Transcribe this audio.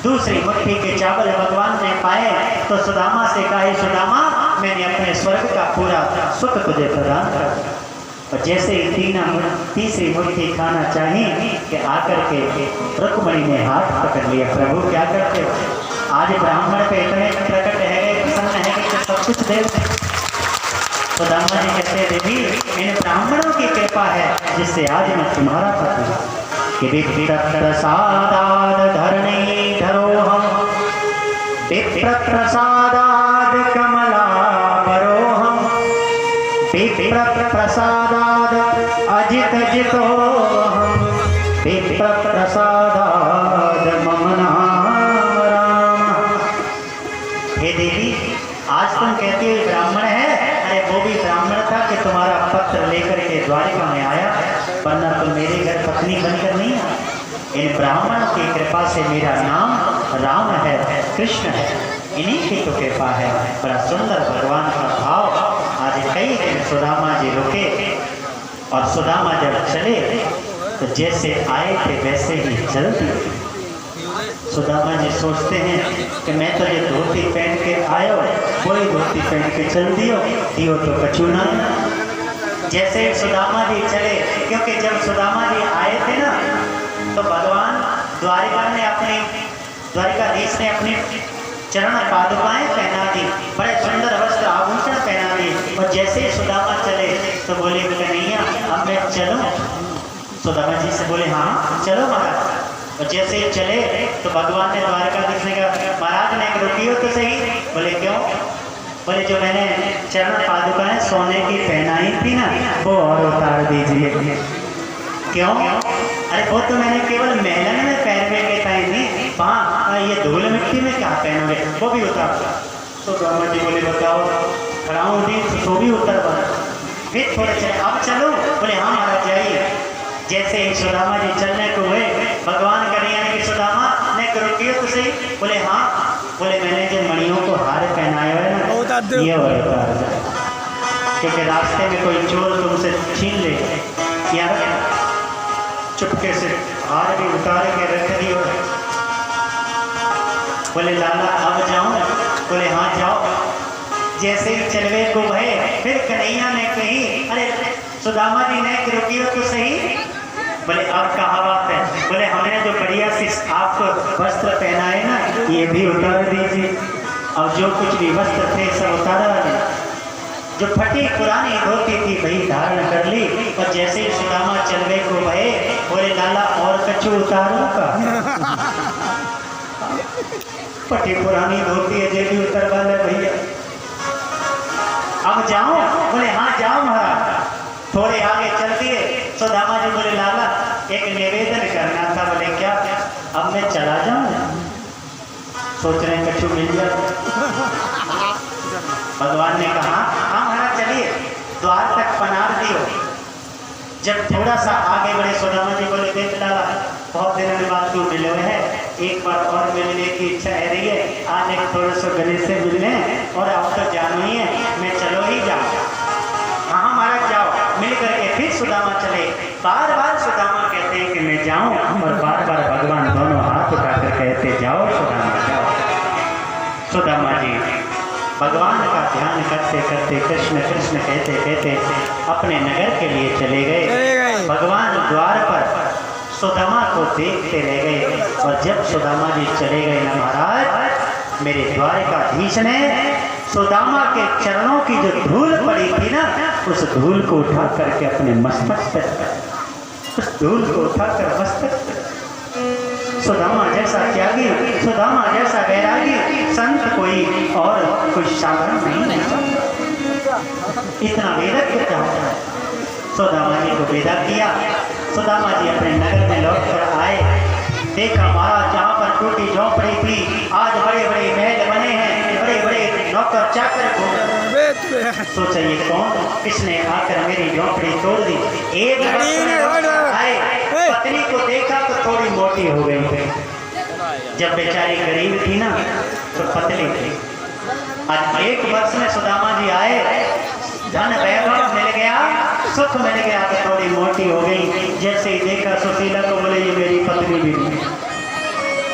दूसरी मुट्ठी के चावल भगवान ने पाए तो सुदामा से कहा, सुदामा मैंने अपने स्वर्ग का पूरा सुख तुझे प्रदान कर दिया। और जैसे ही तीसरी मुट्ठी खाना चाहिए कि आकर के रुक्मणी ने हाथ पकड़ लिया, प्रभु क्या करते हो, आज ब्राह्मण पे इतने प्रकट है प्रसन्न है कि सब कुछ दे। सुदामा जी कहते, देवी इन ब्राह्मणों की कृपा है जिससे आज मैं तुम्हारा पति कि विप्र प्रसादाद धरणी धरोहम, विप्र प्रसादाद कमला परोहम, विप्र प्रसादाद अजित जितोहम, विप्र प्रसादाद मम नाम राम। हे देवी, आज तुम कहती हो ब्राह्मण है, अरे वो भी ब्राह्मण था कि तुम्हारा पत्र लेकर के द्वारिका में आया, वरना तुम मेरे घर पत्नी बनकर नहीं आए। इन ब्राह्मणों की कृपा से मेरा नाम राम है, कृष्ण है, इन्हीं की तो कृपा है। बड़ा सुंदर भगवान का भाव। आज कई दिन सुदामा जी रुके और सुदामा जब चले तो जैसे आए थे वैसे ही चल दिए। सुदामा जी सोचते हैं कि मैं तो ये धोती पहन के आयो, कोई धोती पहन के चल दियो तो कछु ना। जैसे सुदामा जी चले, क्योंकि जब सुदामा जी आए थे ना तो भगवान द्वारिकाधीश ने अपनी चरण पादुकाएं पहना दी, बड़े सुंदर वस्त्र आभूषण पहना दी। और जैसे ही सुदामा चले तो बोले, कन्हैया अब मैं चलूं? सुदामा जी से बोले, हाँ चलो महाराज। और जैसे ही चले तो भगवान ने द्वारिकाधीश ने कहा, महाराज ने रुकियो तो सही। बोले क्यों? बोले जो मैंने चरण पादुकाएं सोने की पहनाई थी ना वो और उतार दीजिए। क्यों? अरे वो तो मैंने केवल मेलन में पैर में के पहनी थी, वहाँ ये धूल मिट्टी में क्या पहनोगे, वो भी उतार। तो ब्रह्मा जी बोले, बताओ खड़ाऊँ दी तो भी उतर बना। फिर थोड़े चले, अब चलो? बोले हाँ महाराज जाइए। जैसे ही सुदामा जी चलने को हुए, भगवान कन्हैया ने सुदामा ने रुकियो तो सही। बोले हाँ। बोले मैंने जो मणियों को हार पहनाया है ना ये और उतार जाए, क्योंकि रास्ते में कोई चोर तुमसे छीन ले, या चुपके से हार भी उतार के रख दियो। बोले लाला अब जाऊं? बोले हाँ जाओ। जैसे ही चलवे को भय, फिर कन्हैया ने कही, अरे सुदामा जी ने रुकियो तो सही। बोले अब कहा बात है? बोले हमने जो बढ़िया सी आपको वस्त्र पहनाए ना ये भी उतार दीजिए। और जो कुछ भी वस्त्र थे सब उतारा नहीं, जो फटी पुरानी धोती थी वही धारण कर ली। और जैसे ही सुदामा चलवे को भये, बोले लाला और कछु उतारो का? फटी पुरानी धोती है जे भी उतर वाले भैया। अब जाओ? बोले हाँ जाओ महाराज। थोड़े आगे चल दिए। सुदामा जी बोले लाला एक निवेदन करना था। बोले क्या? अब मैं चला जाऊं? सोच रहे हैं कछु मिल जाए। भगवान ने कहा हाँ महाराज चलिए, द्वार तक पनार दियो। जब थोड़ा सा आगे बढ़े सुदामा जी बोले, देख लाला बहुत दिनों के बाद तू मिले हुए है, एक बार और मिलने की इच्छा है रही है, आज एक थोड़ा सा गले से मिलने, और अब तो जानो ही है, मैं चलो ही जाओ। हाँ महाराज जाओ। मिल करके फिर सुदामा चले। बार बार सुदामा कहते हैं कि मैं जाऊं, और बार बार भगवान दोनों हाथ उठाकर कहते जाओ सुदामा जाओ। सुदामा जी भगवान का ध्यान करते करते कृष्ण कृष्ण कहते कहते अपने नगर के लिए चले गए। भगवान द्वार पर सुदामा को देखते रह गए। और जब सुदामा जी चले गए ना महाराज, मेरे द्वारिकाधीश ने सुदामा के चरणों की जो धूल पड़ी थी ना, उस धूल को उठा करके अपने मस्तक पर, उस धूल को उठाकर मस्तक पर। सुदामा जैसा त्यागी, सुदामा जैसा वैरागी संत कोई और कोई साधन नहीं है। इतना वेदज्ञ क्या होता है। सुदामा जी को विदा किया। सुदामा जी अपने नगर में लौट कर आए। देखा महाराज जहाँ पर टूटी झोंपड़ी थी आज बड़े बड़े महल बने हैं, बड़े बड़े नौकर चाकर घूम। सोचा ये कौन, किसने आकर मेरी झोंपड़ी तोड़ दी। एक आए, पत्नी को देखा तो थोड़ी मोटी हो गई। जब बेचारी गरीब थी ना तो पतली थी। आज एक वर्ष में सुदामा जी आए, धन वैभव मिल गया, सुख मिल गया तो थोड़ी मोटी हो गई। जैसे ही देखा सुशीला को बोले ये मेरी पत्नी भी नहीं।